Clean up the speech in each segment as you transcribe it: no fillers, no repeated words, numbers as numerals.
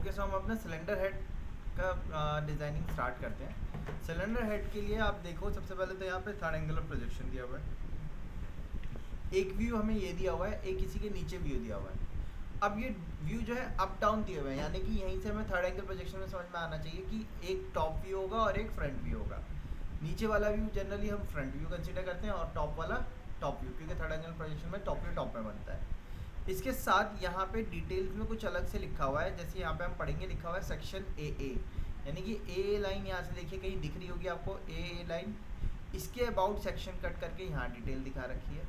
Okay, सो हम अपना cylinder head का डिज़ाइनिंग स्टार्ट करते हैं। सिलेंडर हेड के लिए आप देखो, सबसे पहले तो यहाँ पे थर्ड एंगुलर प्रोजेक्शन दिया हुआ है, एक व्यू हमें ये दिया हुआ है, एक इसी के नीचे व्यू दिया हुआ है। अब ये व्यू जो है अप डाउन दिए हुए हैं, यानी कि यहीं से हमें थर्ड एंगल प्रोजेक्शन में समझ में आना चाहिए कि एक टॉप व्यू होगा और एक फ्रंट व्यू होगा। नीचे वाला व्यू जनरली हम फ्रंट व्यू कंसीडर करते हैं और टॉप वाला टॉप व्यू, क्योंकि थर्ड एंगल प्रोजेक्शन में टॉप व्यू टॉप में बनता है। इसके साथ यहाँ पे डिटेल्स में कुछ अलग से लिखा हुआ है, जैसे यहाँ पे हम पढ़ेंगे, लिखा हुआ है सेक्शन ए, यानी कि ए लाइन यहाँ से देखिए कहीं दिख रही होगी आपको, ए लाइन, इसके अबाउट सेक्शन कट करके यहाँ डिटेल दिखा रखी है।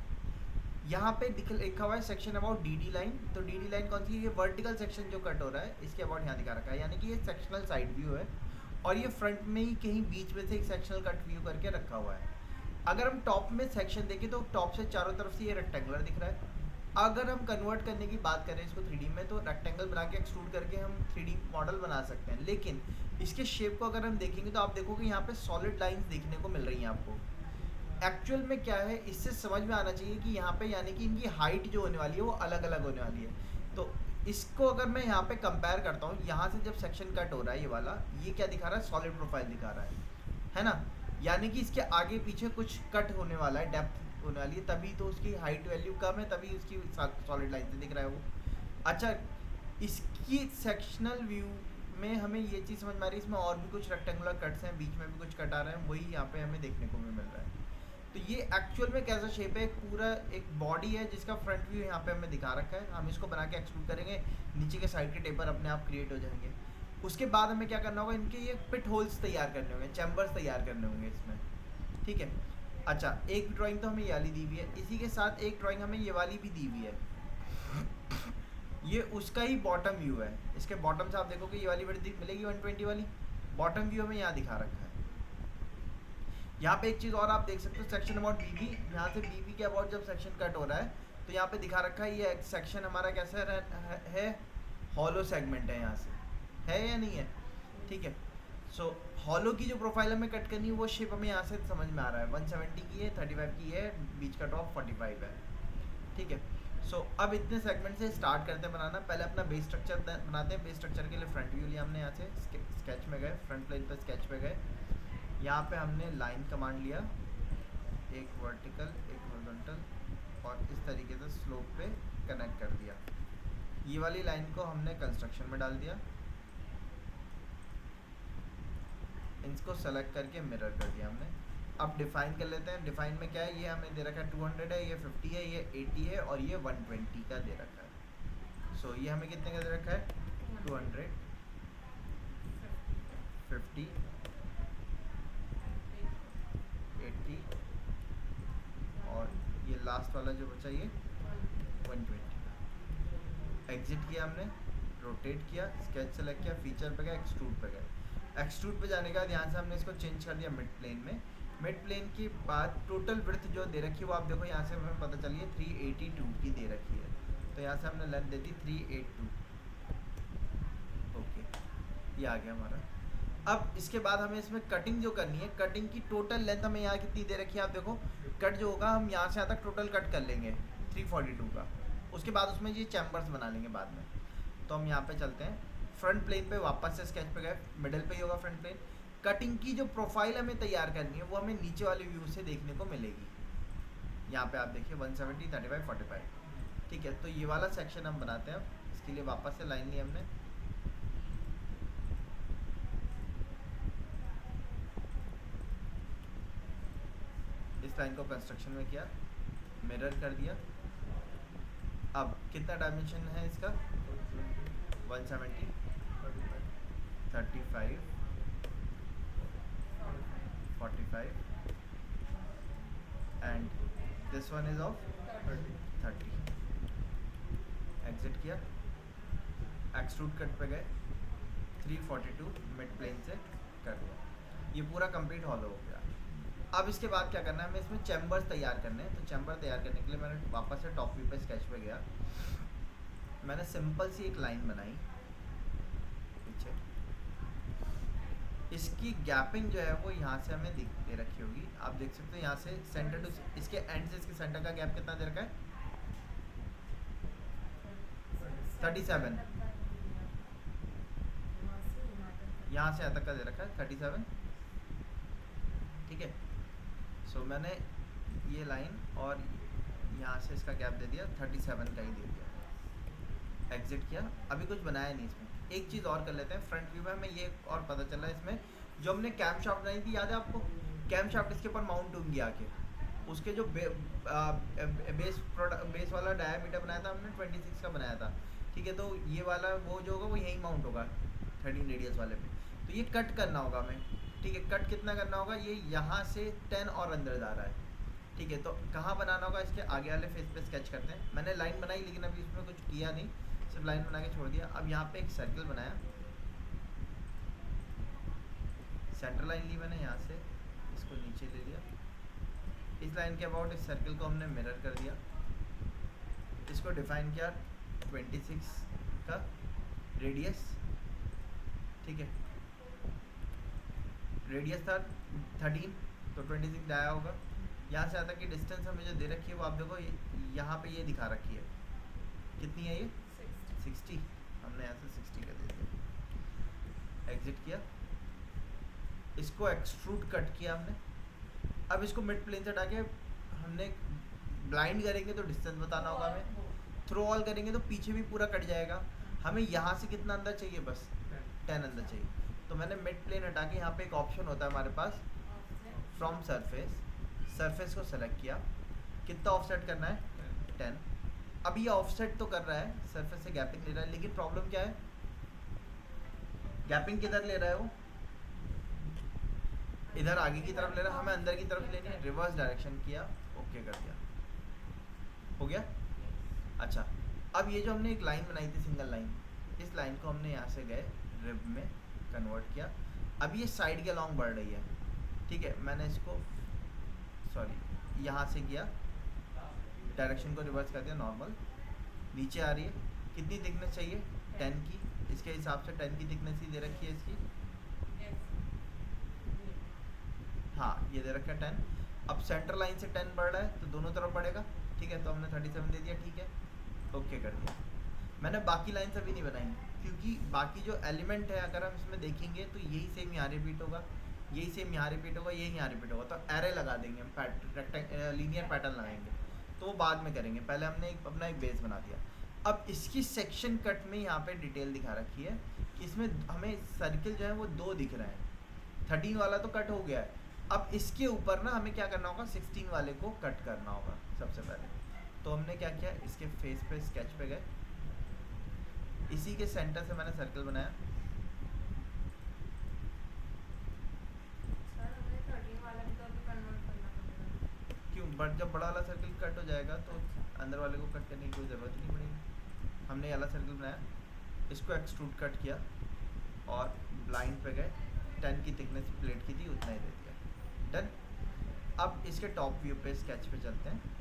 यहाँ पे लिखा हुआ है सेक्शन अबाउट डी लाइन, तो डी लाइन कौन सी है? ये वर्टिकल सेक्शन जो कट हो रहा है, इसके अबाउट यहाँ दिखा रखा है, यानी कि ये सेक्शनल साइड व्यू है और ये फ्रंट में ही कहीं बीच में से एक सेक्शनल कट व्यू करके रखा हुआ है। अगर हम टॉप में सेक्शन देखें तो टॉप से चारों तरफ से ये रेक्टेंगुलर दिख रहा है। अगर हम कन्वर्ट करने की बात करें इसको 3D में, तो रेक्टेंगल बना के एक्सट्रूड करके हम 3D मॉडल बना सकते हैं, लेकिन इसके शेप को अगर हम देखेंगे तो आप देखोगे यहाँ पे सॉलिड लाइंस देखने को मिल रही हैं आपको। एक्चुअल में क्या है, इससे समझ में आना चाहिए कि यहाँ पे यानी कि इनकी हाइट जो होने वाली है वो अलग अलग होने वाली है। तो इसको अगर मैं यहाँ पे कंपेयर करता हूँ, यहाँ से जब सेक्शन कट हो रहा है ये वाला, ये क्या दिखा रहा है? सॉलिड प्रोफाइल दिखा रहा है ना, यानी कि इसके आगे पीछे कुछ कट होने वाला है, डेप्थ होने वाली है, तभी तो उसकी हाइट वैल्यू कम है, तभी उसकी सॉलिड लाइन से दिख रहा है वो। अच्छा, इसकी सेक्शनल व्यू में हमें ये चीज़ समझ में आ रही है, इसमें और भी कुछ रेक्टेंगुलर कट्स हैं, बीच में भी कुछ कट आ रहे हैं, वही यहाँ पे हमें देखने को भी मिल रहा है। तो ये एक्चुअल में कैसा शेप है? एक पूरा एक बॉडी है जिसका फ्रंट व्यू यहाँ पे हमें दिखा रखा है। हम इसको बना के एक्सट्रूड करेंगे, नीचे के साइड के टेपर अपने आप क्रिएट हो जाएंगे। उसके बाद हमें क्या करना होगा? इनके ये पिट होल्स तैयार करने होंगे, चैम्बर्स तैयार करने होंगे इसमें, ठीक है। अच्छा, एक ड्राइंग तो हमें ये वाली दी हुई है, इसी के साथ एक ड्राइंग हमें ये वाली भी दी हुई है, ये उसका ही बॉटम व्यू है। इसके बॉटम से आप देखो कि ये वाली बड़ी मिलेगी 120 वाली, बॉटम व्यू हमें यहाँ दिखा रखा है। यहाँ पे एक चीज़ और आप देख सकते हो, सेक्शन अबाउट बीबी, यहाँ से बीबी के अबाउट जब सेक्शन कट हो रहा है तो यहाँ पे दिखा रखा है ये सेक्शन हमारा कैसा है, हॉलो सेगमेंट है, यहाँ से है या नहीं है, ठीक है। सो हॉलो की जो प्रोफाइल हमें कट करनी है वो शेप हमें यहाँ से समझ में आ रहा है, 170 की है, 35 की है, बीच का टॉप 45 है, ठीक है। सो अब इतने सेगमेंट से स्टार्ट करते हैं बनाना। पहले अपना बेस स्ट्रक्चर बनाते हैं। बेस स्ट्रक्चर के लिए फ्रंट व्यू लिया हमने, यहाँ से स्केच में गए, फ्रंट प्लेन पर स्केच पे गए, यहाँ पे हमने लाइन कमांड लिया, एक वर्टिकल एक हॉरिजॉन्टल, और इस तरीके से स्लोप पे कनेक्ट कर दिया। ये वाली लाइन को हमने कंस्ट्रक्शन में डाल दिया, इसको सेलेक्ट करके मिरर कर दिया हमने। अब डिफाइन कर लेते हैं। डिफाइन में क्या है? ये हमें दे रखा है 200 है, ये 50 है, ये 80 है और ये 120 का दे रखा है। सो ये हमें कितने का दे रखा है? 200, 50, 80 और ये लास्ट वाला जो बचा ये 120 का। एग्जिट किया हमने, रोटेट किया, स्केच सेलेक्ट किया, फीचर पे गया, एक्सट्रूड पे गए। एक्सट्रूड पे जाने के बाद यहाँ से हमने इसको चेंज कर दिया मिड प्लेन में। मिड प्लेन के बाद टोटल विड्थ जो दे रखी है वो आप देखो, यहाँ से हमें पता चली है 382 की दे रखी है, तो यहाँ से हमने लेंथ दे दी 382। ओके, ये आ गया हमारा। अब इसके बाद हमें इसमें कटिंग जो करनी है, कटिंग की टोटल लेंथ हमें यहाँ कितनी दे रखी है आप देखो। कट जो होगा हम यहाँ से यहाँ तक टोटल कट कर लेंगे 342 का, उसके बाद उसमें ये चैम्बर्स बना लेंगे बाद में। तो हम यहाँ पे चलते हैं, फ्रंट प्लेन पे वापस से स्केच पे गए, मिडल पे ही होगा फ्रंट प्लेन। कटिंग की जो प्रोफाइल हमें तैयार करनी है वो हमें नीचे वाले व्यू से देखने को मिलेगी। यहाँ पे आप देखिए 170, 35, 45, ठीक है। तो ये वाला सेक्शन हम बनाते हैं। इसके लिए वापस से लाइन ली हमने, इस लाइन को कंस्ट्रक्शन में किया, मिरर कर दिया। अब कितना डायमेंशन है इसका? 170, 35, 45 and this one is of 30। Exit किया, एक्सट्रूड कट पे गए, 342 मिड प्लेन से कर दिया। ये पूरा कंप्लीट हॉलो हो गया। अब इसके बाद क्या करना है? हमें इसमें चैम्बर्स तैयार करने हैं। तो चैम्बर तैयार करने के लिए मैंने वापस से टॉप व्यू पे स्केच पे गया, मैंने सिंपल सी एक लाइन बनाई पीछे। इसकी गैपिंग जो है वो यहाँ से हमें दे रखी होगी, आप देख सकते हो। यहाँ से सेंटर टू इसके एंड से इसके सेंटर का गैप कितना दे रखा है? 37। यहाँ से यहाँ तक का दे रखा है 37, ठीक है। सो मैंने ये लाइन और यहाँ से इसका गैप दे दिया 37 का ही दे दिया, एग्जिट किया। अभी कुछ बनाया नहीं इसमें। एक चीज़ और कर लेते हैं, फ्रंट व्यू में हमें ये और पता चला इसमें जो हमने कैम शाफ्ट बनाई थी, याद है आपको? कैम शाफ्ट इसके ऊपर माउंट होंगी आके, उसके जो बेस वाला डायामीटर बनाया था हमने 26 का बनाया था, ठीक है। तो ये वाला वो जो होगा वो यहीं माउंट होगा 13 रेडियस वाले पे। तो ये कट करना होगा हमें, ठीक है। कट कितना करना होगा, ये यहाँ से 10 और अंदर जा रहा है, ठीक है। तो कहाँ बनाना होगा, इसके आगे वाले फेस पे स्केच करते हैं। मैंने लाइन बनाई लेकिन अभी इसमें कुछ किया नहीं, सिर्फ लाइन बना के छोड़ दिया। अब यहाँ पे एक सर्कल बनाया, सेंटर लाइन ली मैंने, यहाँ से इसको नीचे ले लिया। इस लाइन के अबाउट इस सर्कल को हमने मिरर कर दिया, इसको डिफाइन किया 26 का रेडियस, ठीक है। रेडियस था 13, तो 26 आया होगा। यहाँ से आता कि डिस्टेंस हमें जो दे रखी है वो आप देखो, यहाँ पे ये दिखा रखी है, कितनी है ये 60, हमने यहाँ से 60 का दे दिया, एग्जिट किया। इसको एक्सट्रूड कट किया हमने। अब इसको मिड प्लेन से हटा के हमने ब्लाइंड करेंगे तो डिस्टेंस बताना होगा हमें, थ्रो ऑल करेंगे तो पीछे भी पूरा कट जाएगा। हमें यहाँ से कितना अंदर चाहिए, बस 10 अंदर चाहिए। तो मैंने मिड प्लेन हटा के यहाँ पे एक ऑप्शन होता है हमारे पास फ्रॉम सरफेस, सरफेस को सेलेक्ट किया, कितना ऑफसेट करना है 10। अब ये ऑफसेट तो कर रहा है, सरफेस से गैपिंग ले रहा है, लेकिन प्रॉब्लम क्या है, गैपिंग किधर ले रहा है वो, इधर आगे की तरफ ले रहा है, हमें अंदर की तरफ लेनी है। रिवर्स डायरेक्शन किया, ओके कर दिया, हो गया। अच्छा, अब ये जो हमने एक लाइन बनाई थी सिंगल लाइन, इस लाइन को हमने यहाँ से गए रिब में कन्वर्ट किया। अब ये साइड के अलॉन्ग बढ़ रही है, ठीक है। मैंने इसको सॉरी यहाँ से किया, डायरेक्शन को रिवर्स कर दिया, नॉर्मल नीचे आ रही है। कितनी थिकनेस चाहिए 10 की, इसके हिसाब से 10 की थिकनेस ही दे रखी है इसकी, हाँ ये दे रखा है 10। अब सेंटर लाइन से 10 बढ़ रहा है तो दोनों तरफ बढ़ेगा, ठीक है। तो हमने 37 दे दिया, ठीक है, ओके कर दिया। मैंने बाकी लाइन्स अभी नहीं बनाई क्योंकि बाकी जो एलिमेंट है अगर हम इसमें देखेंगे तो यही सेम यहाँ रिपीट होगा, यही सेम यहाँ रिपीट होगा, यही यहाँ रिपीट होगा। तो एरे लगा देंगे हम, लीनियर पैटर्न लगाएंगे, तो वो बाद में करेंगे। पहले हमने अपना एक बेस बना दिया। अब इसकी सेक्शन कट में यहाँ पे डिटेल दिखा रखी है कि इसमें हमें सर्किल जो है वो 2 दिख रहे हैं। 13 वाला तो कट हो गया है, अब इसके ऊपर ना हमें क्या करना होगा, 16 वाले को कट करना होगा सबसे पहले। तो हमने क्या किया, इसके फेस पे स्केच पे गए, इसी के सेंटर से मैंने सर्कल बनाया। क्यों, बट जब बड़ा वाला सर्कल कट हो जाएगा तो अंदर वाले को कट करने की कोई ज़रूरत नहीं पड़ेगी। हमने ये वाला सर्कल बनाया, इसको एक्सट्रूड कट किया और ब्लाइंड पे गए, 10 की थिकनेस प्लेट की थी उतना ही दे दिया, डन। अब इसके टॉप व्यू पे स्केच पे चलते हैं।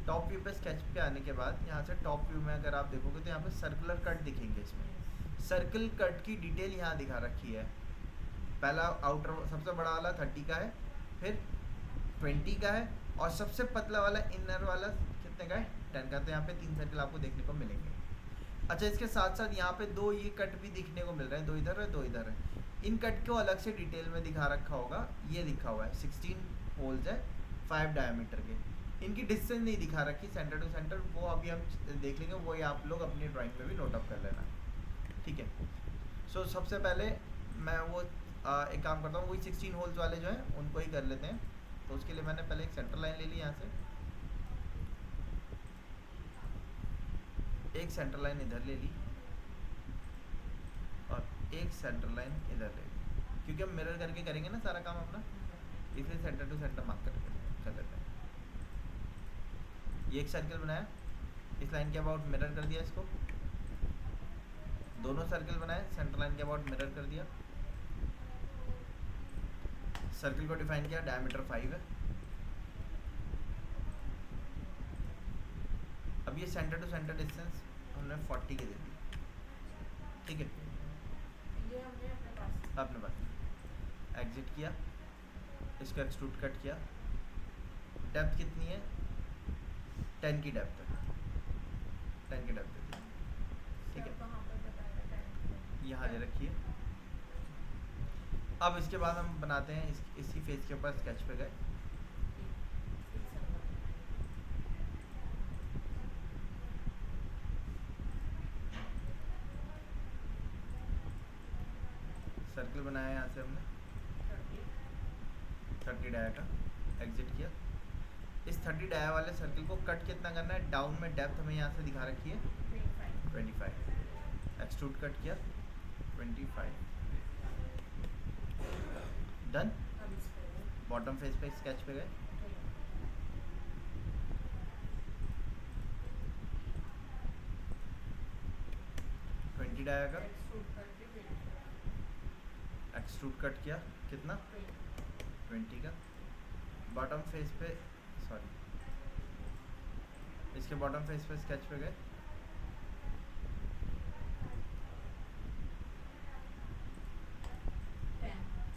टॉप व्यू पे स्केच पे आने के बाद यहाँ से टॉप व्यू में अगर आप देखोगे तो यहाँ पे सर्कुलर कट दिखेंगे। इसमें सर्कल कट की डिटेल यहाँ दिखा रखी है। पहला आउटर सबसे बड़ा वाला 30 का है, फिर 20 का है, और सबसे पतला वाला इनर वाला कितने का है 10 का। तो यहाँ पे 3 सर्कल आपको देखने को मिलेंगे। अच्छा, इसके साथ साथ यहाँ पे 2 ये कट भी दिखने को मिल रहे हैं, 2 इधर है 2 इधर है। इन कट को अलग से डिटेल में दिखा रखा होगा, ये लिखा हुआ है 16 होल्स है 5 डायमीटर के। इनकी डिस्टेंस नहीं दिखा रखी सेंटर टू सेंटर, वो अभी हम देख लेंगे, वो ये आप लोग अपनी ड्राइंग में भी नोट अप कर लेना, ठीक है। सो सबसे पहले मैं वो एक काम करता हूँ, वही 16 होल्स वाले जो हैं उनको ही कर लेते हैं। तो उसके लिए मैंने पहले एक सेंटर लाइन ले ली, यहाँ से एक सेंटर लाइन इधर ले ली और एक सेंटर लाइन इधर ले ली, क्योंकि हम मिरर करके करेंगे ना सारा काम अपना, इसलिए सेंटर टू सेंटर मार्क करके कर लेते हैं। ये एक सर्कल बनाया, इस लाइन के अबाउट मिरर कर दिया इसको, दोनों सर्कल बनाए, सेंटर लाइन के अबाउट मिरर कर दिया। सर्कल को डिफाइन किया, डायमीटर 5 है। अब ये सेंटर टू सेंटर डिस्टेंस हमने 40 की दे दी, ठीक है। ये हमने अपने पास एग्जिट किया, इसको एक्सट्रूड कट किया। डेप्थ कितनी है 10 की डेप्थ है, 10 की डेप्थ है, ठीक है। यहाँ ये रखिए। अब इसके बाद हम बनाते हैं इसी फेस के ऊपर स्केच पे गए। सर्कल बनाया यहाँ से हमने 30 डाया का, एग्जिट किया। इस 30 डाया वाले सर्कल को कट कितना करना है, डाउन में डेप्थ हमें यहाँ से दिखा रखी है 25। एक्सट्रूड कट किया 25, डन। बॉटम फेस पे स्केच पे गए, डाया का एक्सट्रूड कट किया कितना 20 का। बॉटम फेस पे सॉरी इसके बॉटम फेस पे स्केच पे गए,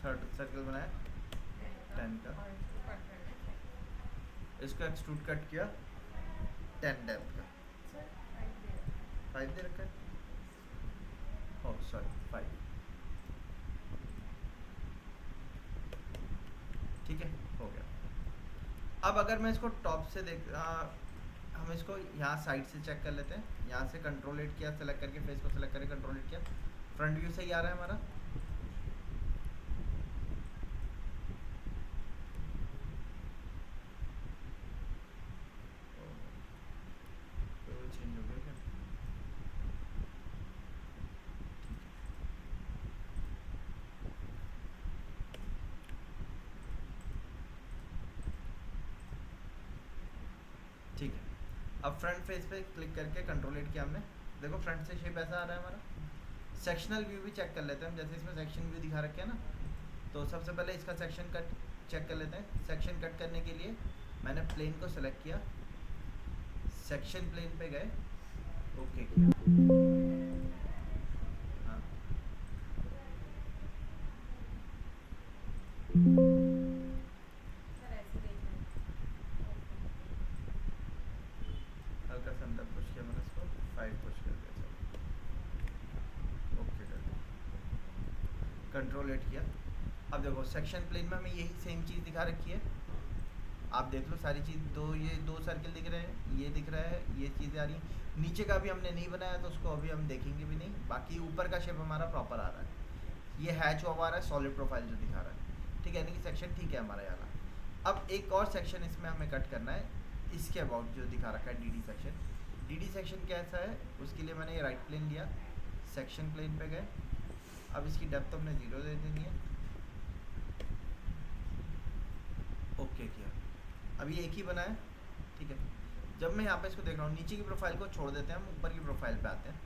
थर्ड सर्कल बनाया 10 का। इसको एक्सट्रूड कट किया 10 डेप्थ का, 5 दे रखा है, ओह सॉरी 5, ठीक है हो गया। अब अगर मैं इसको टॉप से हम इसको यहाँ साइड से चेक कर लेते हैं। यहाँ से कंट्रोल 8 किया, सेलेक्ट करके फेस को सेलेक्ट करके कंट्रोल 8 किया, फ्रंट व्यू से ही आ रहा है हमारा। चेंज हो गया क्या, ठीक है। अब फ्रंट फेस पे क्लिक करके कंट्रोल 8 किया हमने, देखो फ्रंट से शेप ऐसा आ रहा है हमारा। सेक्शनल व्यू भी चेक कर लेते हैं हम, जैसे इसमें सेक्शन व्यू दिखा रखे हैं ना, तो सबसे पहले इसका सेक्शन कट चेक कर लेते हैं। सेक्शन कट करने के लिए मैंने प्लेन को सेलेक्ट किया, सेक्शन प्लेन पे गए, ओके किया, हाँ हल्का सा अंदर पुश किया मैंने इसको, 5 पुश कर दिया, ओके कर दिया, कंट्रोल 8 किया। अब देखो सेक्शन प्लेन में हमें यही सेम चीज़ दिखा रखी है, आप देख लो सारी चीज़, ये दो सर्कल दिख रहे हैं, ये दिख रहा है, ये चीज़ें आ रही हैं। नीचे का भी हमने नहीं बनाया तो उसको अभी हम देखेंगे भी नहीं, बाकी ऊपर का शेप हमारा प्रॉपर आ रहा है। ये हैच ऑफ आ रहा है, सॉलिड प्रोफाइल जो दिखा रहा है, ठीक है, यानी कि सेक्शन ठीक है हमारा यहाँ। अब एक और सेक्शन इसमें हमें कट करना है, इसके अबाउट जो दिखा रखा है डी सेक्शन। डी सेक्शन कैसा है, उसके लिए मैंने ये राइट प्लेन लिया, सेक्शन प्लेन पे गए। अब इसकी डेप्थ हमने 0 दे देनी है, ओके किया। अब ये एक ही बना है, ठीक है। जब मैं यहाँ पे इसको देख रहा हूँ, नीचे की प्रोफाइल को छोड़ देते हैं, हम ऊपर की प्रोफाइल पे आते हैं।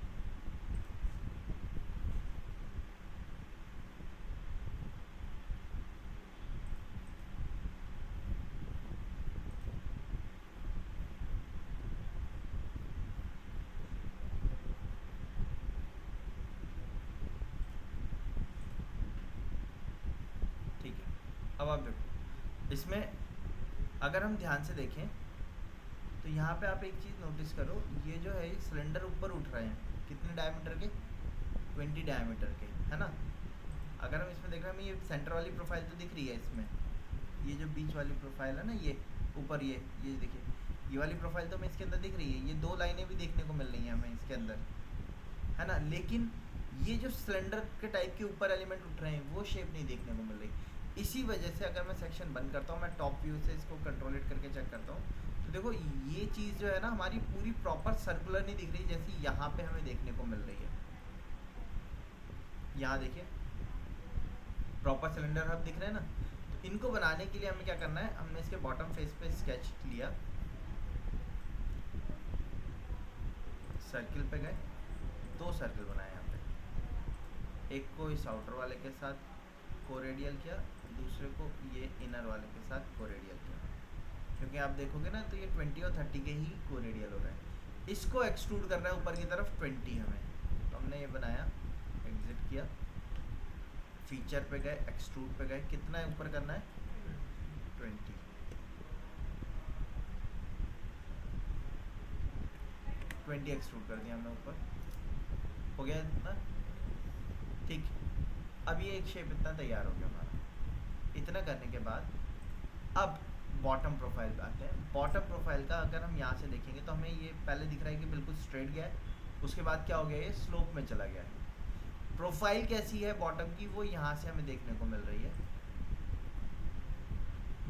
ठीक है, अब आप देखो इसमें अगर हम ध्यान से देखें तो यहाँ पे आप एक चीज़ नोटिस करो, ये जो है सिलेंडर ऊपर उठ रहे हैं, कितने डायमीटर के, 20 डायमीटर के, है ना। अगर हम इसमें देख रहे हैं, हमें ये सेंटर वाली प्रोफाइल तो दिख रही है इसमें, ये जो बीच वाली प्रोफाइल है ना, ये ऊपर ये देखिए, ये वाली प्रोफाइल तो हमें इसके अंदर दिख रही है, ये 2 लाइनें भी देखने को मिल रही हैं हमें इसके अंदर, है ना। लेकिन ये जो सिलेंडर के टाइप के ऊपर एलिमेंट उठ रहे हैं, वो शेप नहीं देखने को मिल रही। इसी वजह से अगर मैं सेक्शन बंद करता हूँ, मैं टॉप व्यू से इसको कंट्रोल 8 करके चेक करता हूँ, तो देखो ये चीज़ जो है ना हमारी पूरी प्रॉपर सर्कुलर नहीं दिख रही, जैसी यहाँ पे हमें देखने को मिल रही है। यहाँ देखिए प्रॉपर सिलेंडर हब दिख रहे हैं ना। तो इनको बनाने के लिए हमें क्या करना है, हमने इसके बॉटम फेस पे स्केच लिया, सर्किल पे गए, 2 सर्किल बनाए यहाँ पे, एक को इस आउटर वाले के साथ कोरेडियल किया, दूसरे को ये इनर वाले के साथ कोरेडियल किया, क्योंकि आप देखोगे ना तो ये 20 और 30 के ही कोरेडियल हो रहे हैं। इसको एक्सट्रूड करना है ऊपर की तरफ 20 हमें, तो हमने ये बनाया, एग्जिट किया, फीचर पे गए, एक्सट्रूड पे गए, कितना है ऊपर करना है 20, 20 एक्सट्रूड कर दिया हमने ऊपर, हो गया इतना। अब ये एक शेप इतना तैयार हो गया हमारा। इतना करने के बाद अब बॉटम प्रोफाइल पे आते हैं। बॉटम प्रोफाइल का अगर हम यहाँ से देखेंगे तो हमें ये पहले दिख रहा है कि बिल्कुल स्ट्रेट गया है, उसके बाद क्या हो गया, ये स्लोप में चला गया है। प्रोफाइल कैसी है बॉटम की, वो यहाँ से हमें देखने को मिल रही है।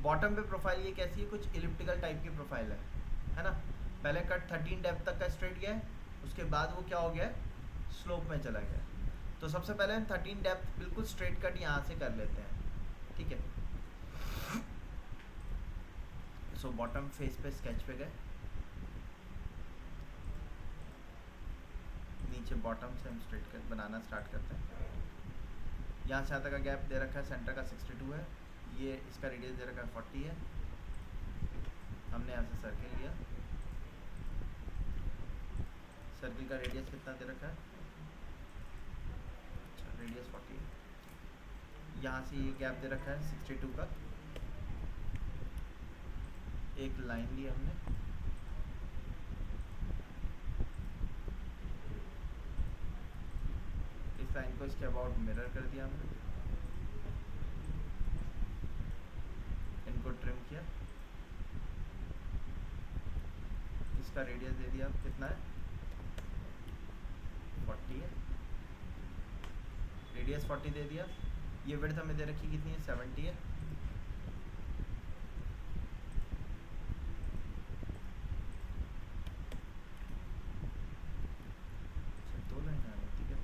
बॉटम पे प्रोफाइल ये कैसी है, कुछ इलिप्टिकल टाइप की प्रोफाइल है ना। पहले कट 13 डेप्थ तक का स्ट्रेट गया है, उसके बाद वो क्या हो गया, स्लोप में चला गया। तो सबसे पहले हम 13 डेप्थ बिल्कुल स्ट्रेट कट यहाँ से कर लेते हैं, ठीक है। सो बॉटम फेस पे स्केच पे गए, नीचे बॉटम से हम स्ट्रेट कट बनाना स्टार्ट करते हैं। यहाँ से यहाँ तक का गैप दे रखा है, सेंटर का 62 है, ये इसका रेडियस दे रखा है 40 है। हमने यहाँ से सर्किल लिया, सर्किल का रेडियस कितना दे रखा है, अच्छा रेडियस 40 है। यहाँ से ये गैप दे रखा है 62 का, एक लाइन ली हमने, इस लाइन को इसके अबाउट मिरर कर दिया हमने, इनको ट्रिम किया, इसका रेडियस दे दिया, कितना है 40 है, रेडियस 40 दे दिया। ये विड्थ हमें दे रखी कितनी है, 70 है। दो लाइन आ रही थी क्या,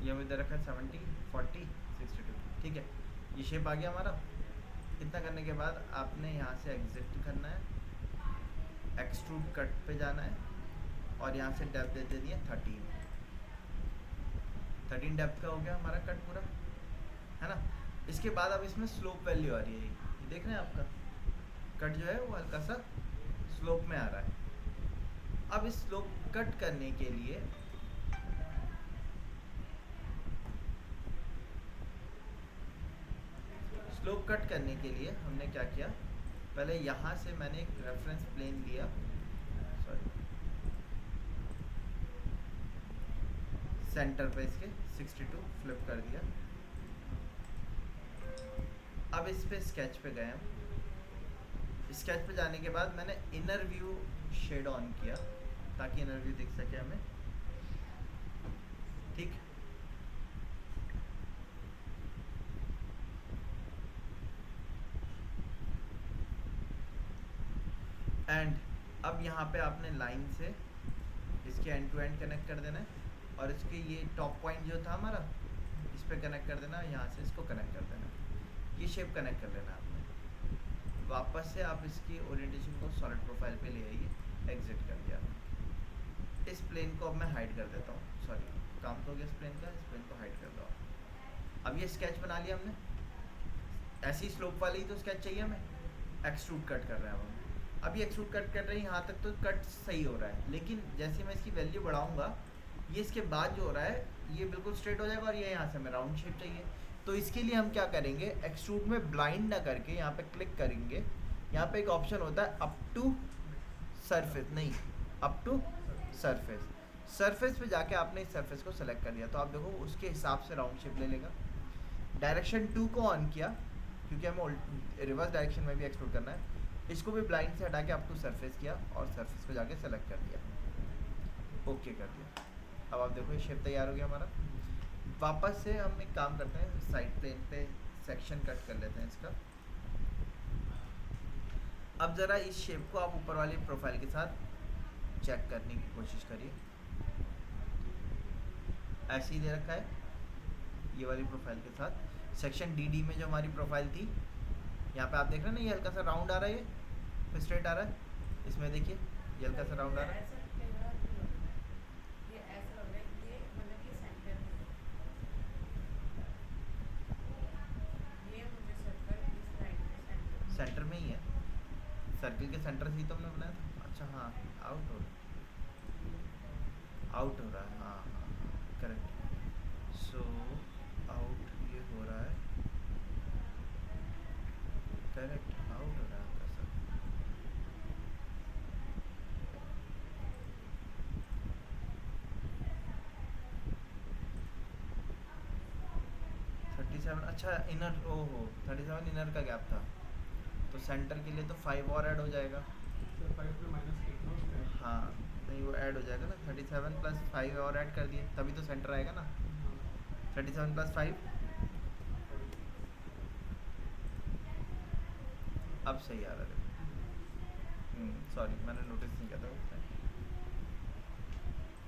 ये हमें दे रखा है 70 40 62, ठीक है। ये शेप आ गया हमारा। इतना करने के बाद आपने यहाँ से एग्जिट करना है, एक्सट्रूड कट पे जाना है, और यहाँ से डेप्थ दे दिया 13 डेप्थ का हो गया हमारा कट पूरा, है ना। इसके बाद अब इसमें स्लोप वैल्यू आ रही है, ये देख रहे हैं आपका कट जो है वो हल्का सा स्लोप में आ रहा है। अब इस स्लोप कट करने के लिए हमने क्या किया, पहले यहाँ से मैंने एक रेफरेंस प्लेन लिया, सॉरी सेंटर पे इसके 62 फ्लिप कर दिया। अब इस पे स्केच पे गए हम, स्केच पे जाने के बाद मैंने इनर व्यू शेड ऑन किया ताकि इनर व्यू दिख सके हमें, ठीक। एंड अब यहाँ पे आपने लाइन से इसके एंड टू एंड कनेक्ट कर देना है, और इसके ये टॉप पॉइंट जो था हमारा इस पे कनेक्ट कर देना, यहाँ से इसको कनेक्ट कर देना, ये शेप कनेक्ट कर लेना आपने। वापस से आप इसकी ओरिएंटेशन को सॉलिड प्रोफाइल पे ले आइए, एग्जिट कर दिया। इस प्लेन को अब मैं हाइड कर देता हूँ, सॉरी काम तो हो गया इस प्लेन का, इस प्लेन को हाइड कर दो। अब ये स्केच बना लिया हमने, ऐसी स्लोप वाली ही तो स्केच चाहिए हमें, एक्सट्रूड कट कर रहे हैं हम। अभी एक्सट्रूड कट कर रहे हैं, यहाँ तक तो कट सही हो रहा है, लेकिन जैसे मैं इसकी वैल्यू बढ़ाऊंगा, ये इसके बाद जो हो रहा है ये बिल्कुल स्ट्रेट हो जाएगा, और ये यहाँ से हमें राउंड शेप चाहिए। तो इसके लिए हम क्या करेंगे, एक्सट्रूड में ब्लाइंड ना करके यहाँ पे क्लिक करेंगे, यहाँ पे एक ऑप्शन होता है अप टू सरफेस, नहीं अप टू सरफेस, सरफेस पे जाके आपने इस सरफेस को सेलेक्ट कर दिया, तो आप देखो उसके हिसाब से राउंड शेप ले लेगा। डायरेक्शन 2 को ऑन किया क्योंकि हमें रिवर्स डायरेक्शन में भी एक्सट्रूड करना है, इसको भी ब्लाइंड से हटा के अप टू सरफेस किया, और सरफेस को जाके सेलेक्ट कर दिया, ओके कर दिया। अब आप देखो ये शेप तैयार हो गया हमारा। वापस से हम एक काम करते हैं, साइड प्लेन पे सेक्शन कट कर लेते हैं इसका। अब ज़रा इस शेप को आप ऊपर वाली प्रोफाइल के साथ चेक करने की कोशिश करिए, ऐसे ही दे रखा है ये वाली प्रोफाइल के साथ। सेक्शन डी में जो हमारी प्रोफाइल थी, यहाँ पे आप देख रहे हैं ना, ये हल्का सा राउंड आ रहा है, ये स्ट्रेट आ रहा है, इसमें देखिए ये हल्का सा राउंड आ रहा है। ये ऐसा लग रहा है कि ये मतलब कि सेंटर में, ये मुझे सर्कल सेंटर में ही है, सर्किल के सेंटर से ही तो हमने बनाया था। अच्छा हाँ, आउट हो रहा है, हाँ हाँ हाँ करेक्ट। सो आउट ये हो रहा है, करेक्ट आउट हो रहा है आपका सर। थर्टी सेवन, अच्छा इनर, ओहो 37 इनर का गैप था, तो सेंटर के लिए तो 5 और ऐड हो जाएगा। सर 5 में -8 ना उसका। हाँ नहीं वो ऐड हो जाएगा ना, 37 प्लस 5 और ऐड कर दिए तभी तो सेंटर आएगा ना। 37 प्लस 5, अब सही आ रहा है। सॉरी मैंने नोटिस नहीं किया था उस टाइम।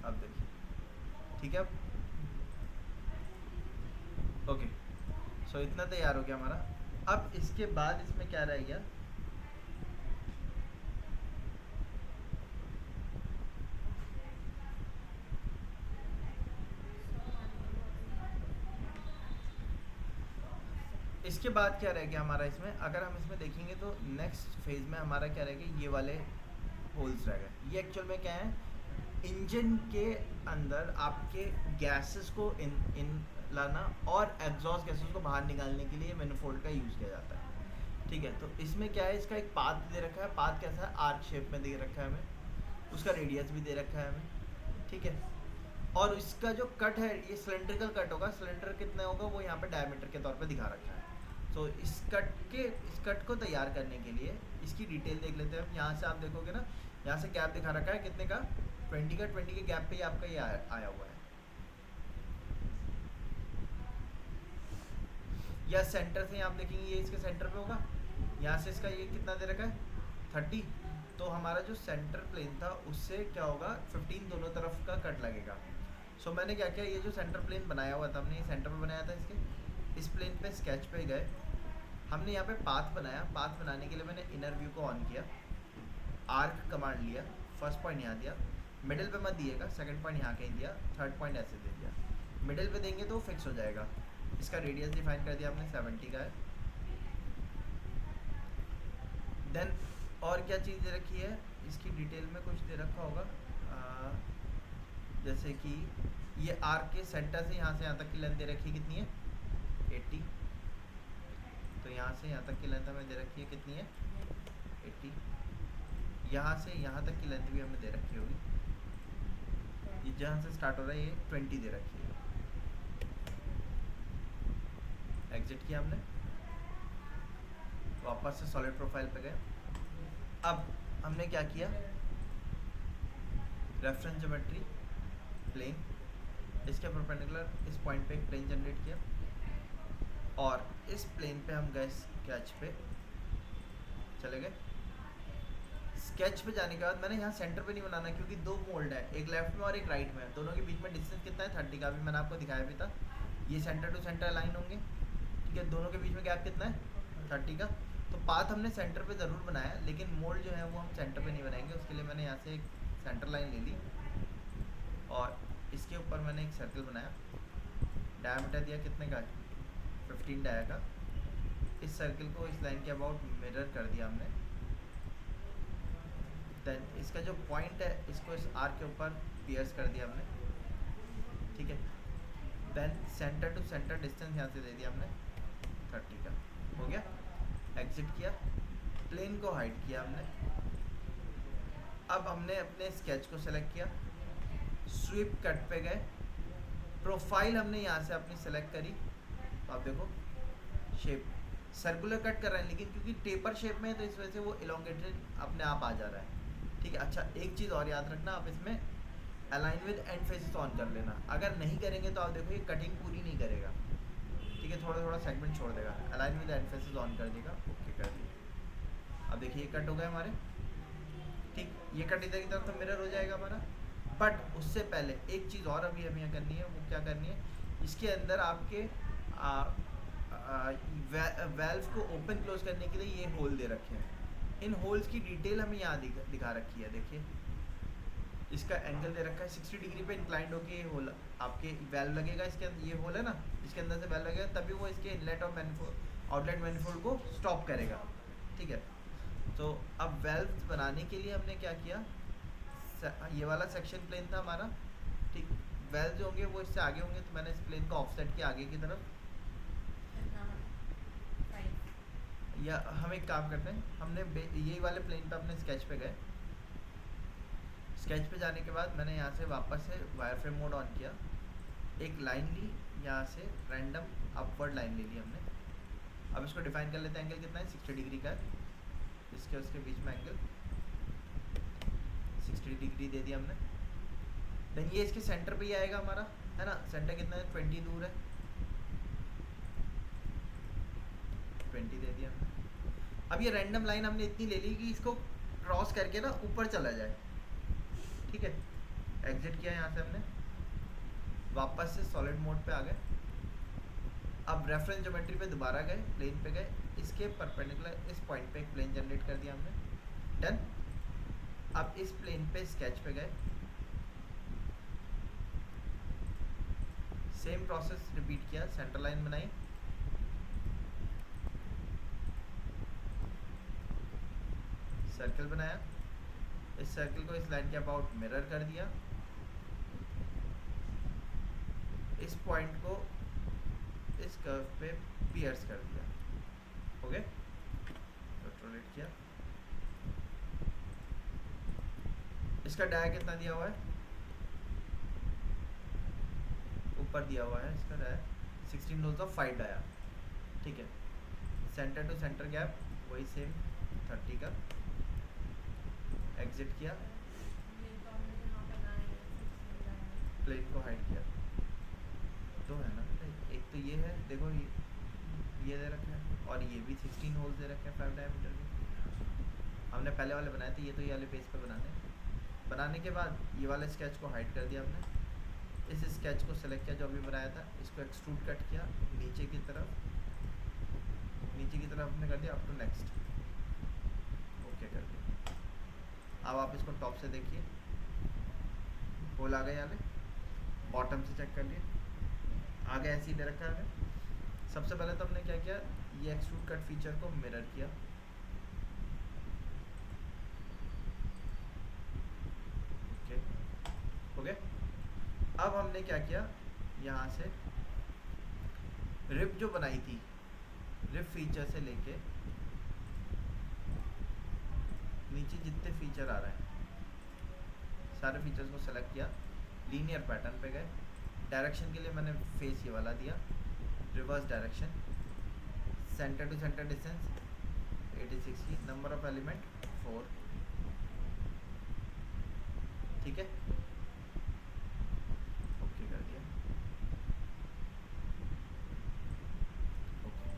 अब देखिए ठीक है। अब ओके, सो इतना तैयार हो गया हमारा। अब इसके बाद इसमें क्या रह गया, इसके बाद क्या रह गया हमारा इसमें, अगर हम इसमें देखेंगे तो नेक्स्ट फेज में हमारा क्या रह गया, ये वाले होल्स रह गए। ये एक्चुअल में क्या है, इंजन के अंदर आपके गैसेस को इन लाना और एग्जॉस्ट गैसेस को बाहर निकालने के लिए मैनिफोल्ड का यूज़ किया जाता है। ठीक है, तो इसमें क्या है, इसका एक पाथ दे रखा है, पाथ कैसा है, आर्क शेप में दे रखा है हमें, उसका रेडियस भी दे रखा है हमें। ठीक है, और इसका जो कट है ये सिलेंड्रिकल कट होगा, सिलेंडर कितना होगा वो यहाँ पे डायमीटर के तौर पे दिखा रखा है। तो इस कट को तैयार करने के लिए इसकी डिटेल देख लेते हैं हम। यहाँ से आप देखोगे ना, यहाँ से गैप दिखा रखा है कितने का, 20 का, 20 के गैप पे ही आपका ये आया हुआ है। या सेंटर से आप देखेंगे ये इसके सेंटर पे होगा, यहाँ से इसका ये कितना दे रखा है 30, तो हमारा जो सेंटर प्लेन था उससे क्या होगा 15 दोनों तरफ का कट लगेगा। सो मैंने क्या किया, ये जो सेंटर प्लेन बनाया हुआ था हमने, ये सेंटर पे बनाया था इसके, इस प्लेन पे स्केच पे गए, हमने यहाँ पे पाथ बनाया। पाथ बनाने के लिए मैंने इनर व्यू को ऑन किया, आर्क कमांड लिया, फर्स्ट पॉइंट यहाँ दिया, मिडिल पे मत दिएगा, सेकंड पॉइंट यहाँ कहीं दिया, थर्ड पॉइंट ऐसे दे दिया, मिडिल पे देंगे तो फिक्स हो जाएगा। इसका रेडियस डिफाइन कर दिया हमने 70 का है। देन और क्या चीज़ दे रखी है, इसकी डिटेल में कुछ दे रखा होगा, जैसे कि ये आर्क के सेंटर से यहाँ तक की लेंथ दे रखी है, कितनी है 80, तो यहाँ से यहाँ तक की लेंथ हमें दे रखी है कितनी है 80, यहाँ से यहाँ तक की लेंथ भी हमें दे रखी होगी, ये जहाँ से स्टार्ट हो रहा है ये 20 दे रखी है। एग्जिट किया हमने, वापस से सॉलिड प्रोफाइल पे गए। अब हमने क्या किया, रेफरेंस ज्योमेट्री प्लेन, इसके परपेंडिकुलर इस पॉइंट पे एक प्लेन जनरेट किया, और इस प्लेन पे हम गए स्केच पे चले गए। स्केच पे जाने के बाद मैंने यहाँ सेंटर पे नहीं बनाना क्योंकि दो मोल्ड है, एक लेफ्ट में और एक राइट में, दोनों के बीच में डिस्टेंस कितना है 30 का, भी मैंने आपको दिखाया भी था। ये सेंटर टू सेंटर लाइन होंगे, ठीक है, दोनों के बीच में गैप कितना है 30 का। तो पाथ हमने सेंटर पे ज़रूर बनाया, लेकिन मोल्ड जो है वो हम सेंटर पे नहीं बनाएंगे, उसके लिए मैंने यहाँ से एक सेंटर लाइन ले ली और इसके ऊपर मैंने एक सर्कल बनाया, डायमीटर दिया कितने का 15 डाया का। इस सर्कल को इस लाइन के अबाउट मिरर कर दिया हमने। देन इसका जो पॉइंट है इसको इस आर्क के ऊपर पियर्स कर दिया हमने, ठीक है। Then centre to centre distance यहाँ से दे दिया हमने 30 का, हो गया। एग्जिट किया, प्लेन को हाइड किया हमने। अब हमने अपने स्केच को सेलेक्ट किया, स्वीप कट पे गए, प्रोफाइल हमने यहाँ से अपनी सेलेक्ट करी, तो आप देखो शेप सर्कुलर कट कर रहे हैं, लेकिन क्योंकि टेपर शेप में है तो इस वजह से वो इलोंगेटेड अपने आप आ जा रहा है, ठीक है। अच्छा एक चीज़ और याद रखना, आप इसमें align with and faces on कर लेना, अगर नहीं करेंगे तो आप देखो ये कटिंग पूरी नहीं करेगा, ठीक है, थोड़ा थोड़ा सेगमेंट छोड़ देगा। Align with and faces on कर देगा, ओके कर दिया। अब देखिए ये कट हो गया हमारे, ठीक, ये कट इधर की तरफ तो मिरर हो जाएगा हमारा। बट उससे पहले एक चीज़ और अभी हमें करनी है, वो क्या करनी है, इसके अंदर आपके वेल्व को ओपन क्लोज करने के लिए ये होल दे रखे हैं। इन होल्स की डिटेल हमें यहाँ दिखा रखी है, देखिए इसका एंगल दे रखा है 60 डिग्री पे इंक्लाइंड होके ये होल आपके वेल्व लगेगा, इसके अंदर ये होल है ना, इसके अंदर से वेल्व लगेगा, तभी वो इसके इनलेट और मैनिफोल्ड आउटलेट मैनिफोल्ड को स्टॉप करेगा, ठीक है। तो अब वेल्व्स बनाने के लिए हमने क्या किया, ये वाला सेक्शन प्लेन था हमारा, ठीक। वेल्व्स जो होंगे वो इससे आगे होंगे, तो मैंने इस प्लेन को ऑफसेट किया आगे की तरफ। या हम एक काम करते हैं, हमने यही वाले प्लेन पे अपने स्केच पे गए। स्केच पे जाने के बाद मैंने यहाँ से वापस से वायरफ्रेम मोड ऑन किया, एक लाइन ली यहाँ से, रैंडम अपवर्ड लाइन ले ली हमने। अब इसको डिफाइन कर लेते हैं, एंगल कितना है, 60 डिग्री का है, इसके उसके बीच में एंगल 60 डिग्री दे दिया हमने। देन ये इसके सेंटर पे ही आएगा हमारा, है ना। सेंटर कितना है, 20 दूर है, 20 दे दिया हमने। अब ये रैंडम लाइन हमने इतनी ले ली कि इसको क्रॉस करके ना ऊपर चला जाए, ठीक है। एग्जिट किया यहाँ से हमने, वापस से सॉलिड मोड पे आ गए। अब रेफरेंस ज्योमेट्री पे दोबारा गए, प्लेन पे गए, इसके परपेंडिकुलर इस पॉइंट पे एक प्लेन जनरेट कर दिया हमने, डन। अब इस प्लेन पे स्केच पे गए, सेम प्रोसेस रिपीट किया, सेंटर लाइन बनाई, सर्कल बनाया, इस सर्कल को इस लाइन के अबाउट मिरर कर दिया, इस पॉइंट को इस कर्व पे पियर्स कर दिया, हो गया। रोटेट किया, इसका डाया कितना दिया हुआ है, ऊपर दिया हुआ है इसका डाया 16 नोज ऑफ 5 डाया, ठीक है। सेंटर टू सेंटर गैप वही सेम 30 का, एग्जिट किया, प्लेन को हाइड किया। तो है ना, एक तो ये है, देखो ये दे रखा है, और ये भी 16 होल्स दे रखे हैं 5 डायमीटर के। हमने पहले वाले बनाए थे, ये तो ये वाले पेज पे बनाने के बाद ये वाले स्केच को हाइड कर दिया हमने। इस स्केच को सेलेक्ट किया जो अभी बनाया था, इसको एक्सट्रूड कट किया नीचे की तरफ हमने कर दिया अप टू नेक्स्ट, ओके कर दिया। अब आप इसको टॉप से देखिए, होल आ गए यहाँ पे, बॉटम से चेक कर लिए, आगे ऐसे ही दे रखा है। सबसे पहले तो हमने क्या किया, ये एक्सट्रूड कट फीचर को मिरर किया, ओके हो गया। अब हमने क्या किया, यहाँ से रिप जो बनाई थी, रिप फीचर से लेके नीचे जितने फीचर आ रहे हैं सारे फीचर्स को सेलेक्ट किया, लीनियर पैटर्न पे गए। डायरेक्शन के लिए मैंने फेस ये वाला दिया, reverse direction, centre to centre distance 86 की, नंबर ऑफ एलिमेंट 4, ठीक है, ओके कर दिया, ओके।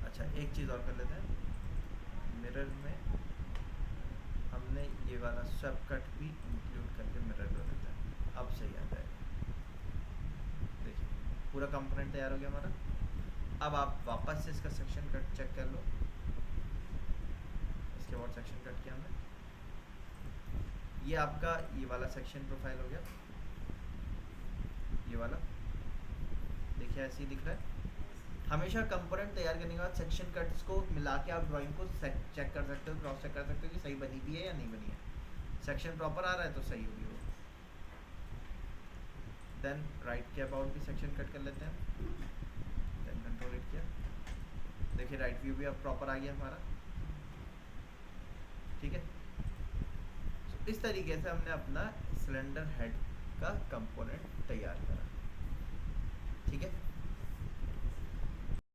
अच्छा एक चीज़ और कर लेते हैं, मिरर में हमने ये वाला स्वेप कट भी इंक्लूड करके मिरर कर देते हैं, अब सही आ जाएगा। देखिए पूरा कंपोनेंट तैयार हो गया हमारा। अब आप वापस से इसका सेक्शन कट चेक कर लो, इसके बाद सेक्शन कट किया हमने, ये आपका ये वाला सेक्शन प्रोफाइल हो गया, ये वाला देखिए ऐसे ही दिख रहा है। हमेशा कंपोनेंट तैयार करने के बाद सेक्शन कट्स को मिला के आप ड्राइंग को चेक कर सकते हो, क्रॉस चेक कर सकते हो कि सही बनी भी है या नहीं बनी है। सेक्शन प्रॉपर आ रहा है तो सही होगी वो। देन राइट के अबाउट भी सेक्शन कट कर लेते हैं, देन कंट्रोल हिट किया, देखिए राइट व्यू भी अब प्रॉपर आ गया हमारा, ठीक है। तो इस तरीके से हमने अपना सिलेंडर हेड का कंपोनेंट तैयार करा, ठीक है।